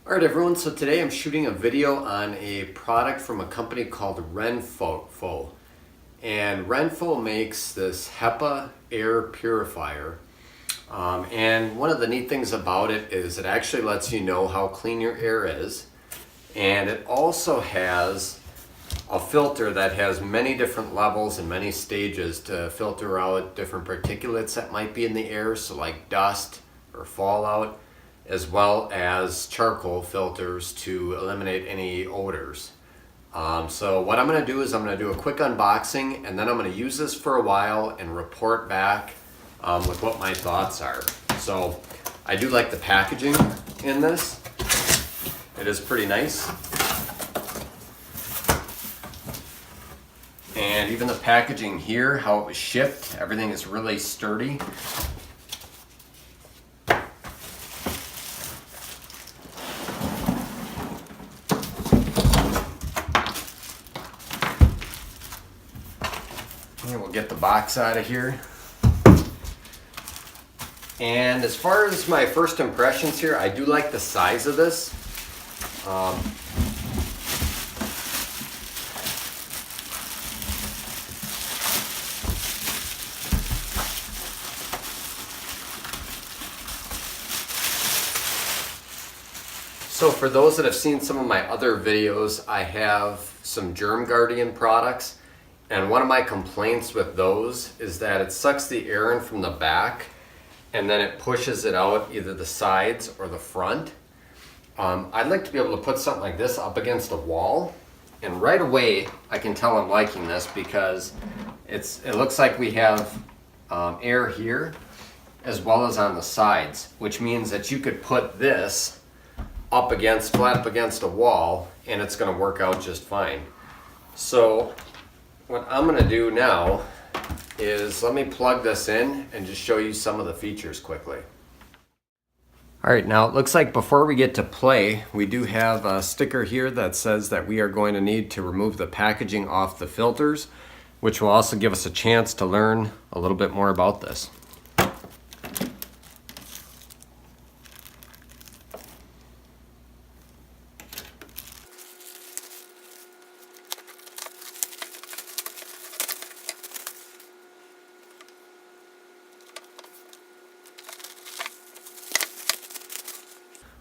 Alright everyone, so today I'm shooting a video on a product from a company called Renpho. And Renpho makes this HEPA air purifier. And one of the neat things about it is it actually lets you know how clean your air is. And it also has a filter that has many different levels and many stages to filter out different particulates that might be in the air, so like dust or fallout, as well as charcoal filters to eliminate any odors. So what I'm going to do is I'm going to do a quick unboxing, and then I'm going to use this for a while and report back with what my thoughts are. So I do like the packaging in this. It is pretty nice. And even the packaging here, how it was shipped, everything is really sturdy. And we'll get the box out of here. And as far as my first impressions here, I do like the size of this. So for those that have seen some of my other videos, I have some Germ Guardian products. And one of my complaints with those is that it sucks the air in from the back and then it pushes it out either the sides or the front. I'd like to be able to put something like this up against a wall, and right away I can tell I'm liking this because it looks like we have air here as well as on the sides, which means that you could put this flat up against a wall and it's going to work out just fine. So what I'm going to do now is let me plug this in and just show you some of the features quickly. Alright, now it looks like before we get to play, we do have a sticker here that says that we are going to need to remove the packaging off the filters, which will also give us a chance to learn a little bit more about this.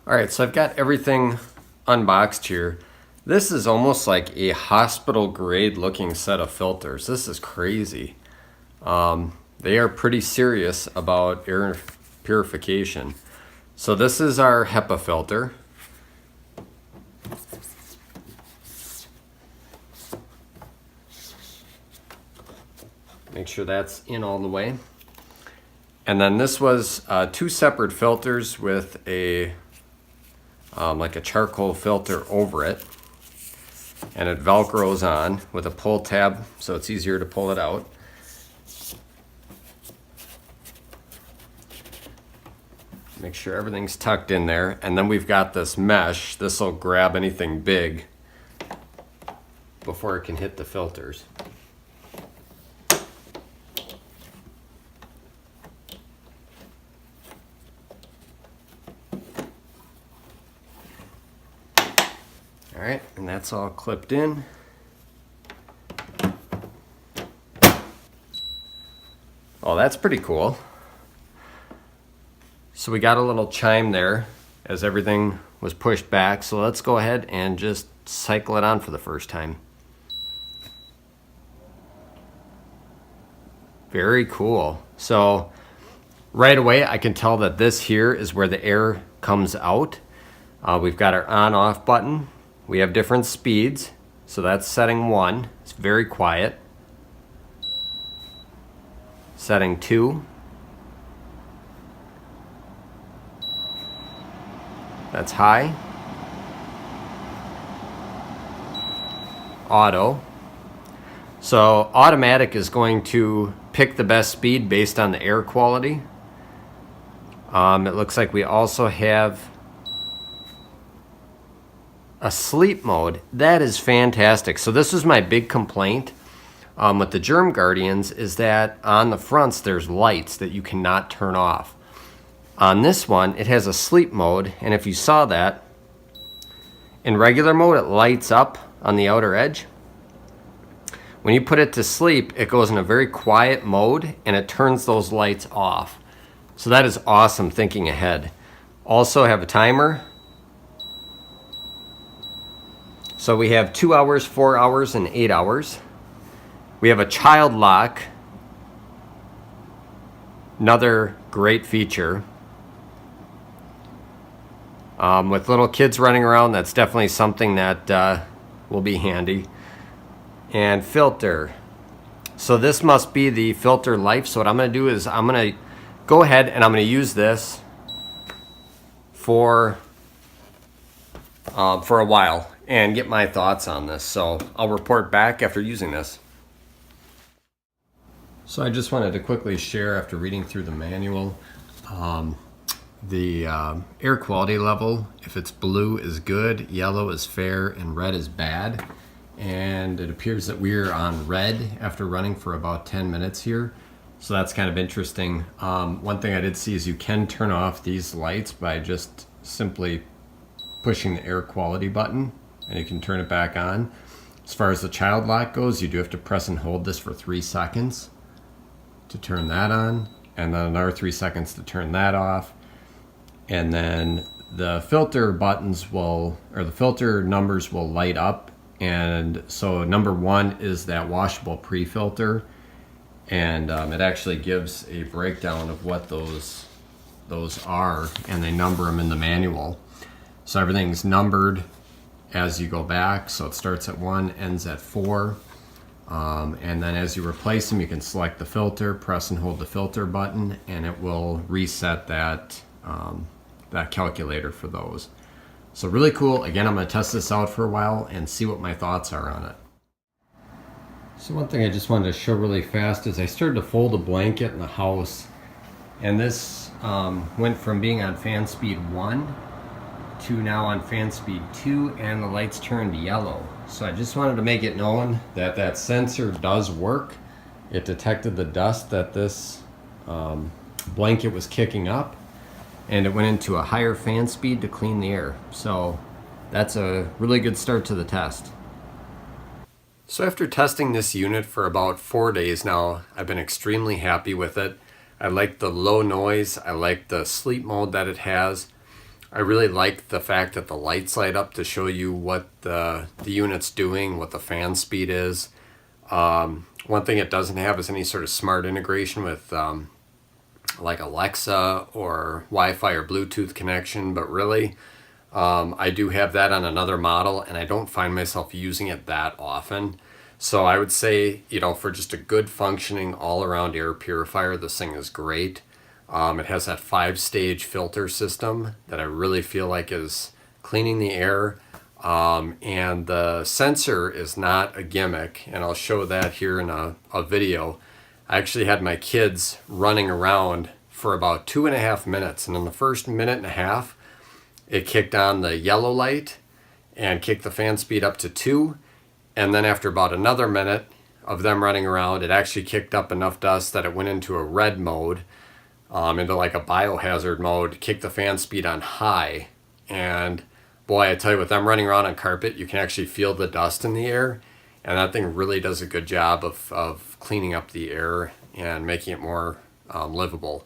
Alright, so I've got everything unboxed here. This is almost like a hospital grade looking set of filters. This is crazy. They are pretty serious about air purification. So this is our HEPA filter. Make sure that's in all the way. And then this was two separate filters with a like a charcoal filter over it, and it velcros on with a pull tab so it's easier to pull it out. Make sure everything's tucked in there, and then we've got this mesh. This will grab anything big before it can hit the filters. Alright, and that's all clipped in. Oh, that's pretty cool. So we got a little chime there as everything was pushed back. So let's go ahead and just cycle it on for the first time. Very cool. So right away I can tell that this here is where the air comes out. We've got our on-off button. We have different speeds, so that's setting 1. It's very quiet. Setting 2. That's high. Auto. So automatic is going to pick the best speed based on the air quality. It looks like we also have a sleep mode. That is fantastic. So this was my big complaint with the Germ Guardians, is that on the fronts there's lights that you cannot turn off. On this one, it has a sleep mode, and if you saw that, in regular mode, it lights up on the outer edge. When you put it to sleep, it goes in a very quiet mode and it turns those lights off. So that is awesome thinking ahead. Also have a timer. So we have 2 hours, 4 hours, and 8 hours. We have a child lock. Another great feature. With little kids running around, that's definitely something that will be handy. And filter. So this must be the filter life. So what I'm going to do is I'm going to go ahead and I'm going to use this for a while and get my thoughts on this. So I'll report back after using this. So I just wanted to quickly share, after reading through the manual, the air quality level. If it's blue is good, yellow is fair, and red is bad. And it appears that we're on red after running for about 10 minutes here. So that's kind of interesting. One thing I did see is you can turn off these lights by just simply pushing the air quality button, and you can turn it back on. As far as the child lock goes, you do have to press and hold this for 3 seconds to turn that on, and then another 3 seconds to turn that off. And then the filter buttons will, or the filter numbers will light up. And so number 1 is that washable pre-filter, and it actually gives a breakdown of what those are, and they number them in the manual. So everything's numbered as you go back. So it starts at 1, ends at 4. And then as you replace them, you can select the filter, press and hold the filter button, and it will reset that calculator for those. So really cool. Again, I'm going to test this out for a while and see what my thoughts are on it. So one thing I just wanted to show really fast is I started to fold a blanket in the house, and this went from being on fan speed 1 to now on fan speed 2, and the lights turned yellow. So I just wanted to make it known that that sensor does work. It detected the dust that this blanket was kicking up, and it went into a higher fan speed to clean the air. So that's a really good start to the test. So after testing this unit for about 4 days now, I've been extremely happy with it. I like the low noise. I like the sleep mode that it has. I really like the fact that the lights light up to show you what the unit's doing, what the fan speed is. One thing it doesn't have is any sort of smart integration with like Alexa or Wi-Fi or Bluetooth connection, but really I do have that on another model, and I don't find myself using it that often. So I would say, you know, for just a good functioning all-around air purifier, this thing is great. It has that 5-stage filter system that I really feel like is cleaning the air. And the sensor is not a gimmick, and I'll show that here in a video. I actually had my kids running around for about 2.5 minutes, and in the first minute and a half, it kicked on the yellow light and kicked the fan speed up to 2. And then after about another minute of them running around, it actually kicked up enough dust that it went into a red mode, into like a biohazard mode, kicked the fan speed on high. And boy, I tell you, with them running around on carpet, you can actually feel the dust in the air. And that thing really does a good job of cleaning up the air and making it more livable.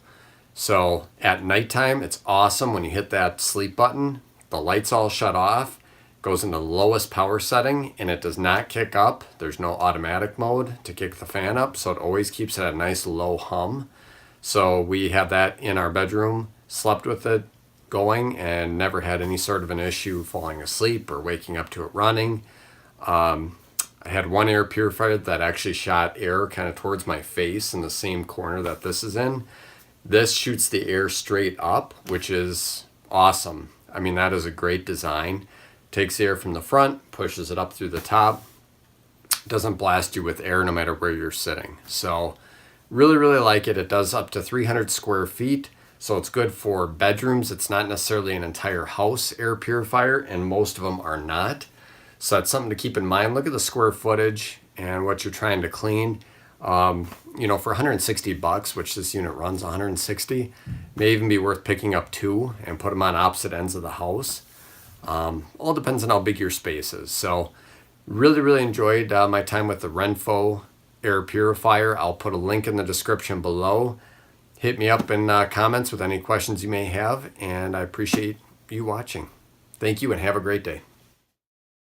So at nighttime, it's awesome when you hit that sleep button. The lights all shut off, goes into the lowest power setting, and it does not kick up. There's no automatic mode to kick the fan up, so it always keeps it at a nice low hum. So we have that in our bedroom, slept with it going, and never had any sort of an issue falling asleep or waking up to it running. I had one air purifier that actually shot air kind of towards my face in the same corner that this is in. This shoots the air straight up, which is awesome. I mean, that is a great design. Takes the air from the front, pushes it up through the top. Doesn't blast you with air no matter where you're sitting. So really, really like it. It does up to 300 square feet. So it's good for bedrooms. It's not necessarily an entire house air purifier, and most of them are not. So that's something to keep in mind. Look at the square footage and what you're trying to clean. You know, for $160, which this unit runs 160, may even be worth picking up 2 and put them on opposite ends of the house. All depends on how big your space is. So really enjoyed my time with the Renpho air purifier. I'll put a link in the description below. Hit me up in comments with any questions you may have, and I appreciate you watching. Thank you and have a great day.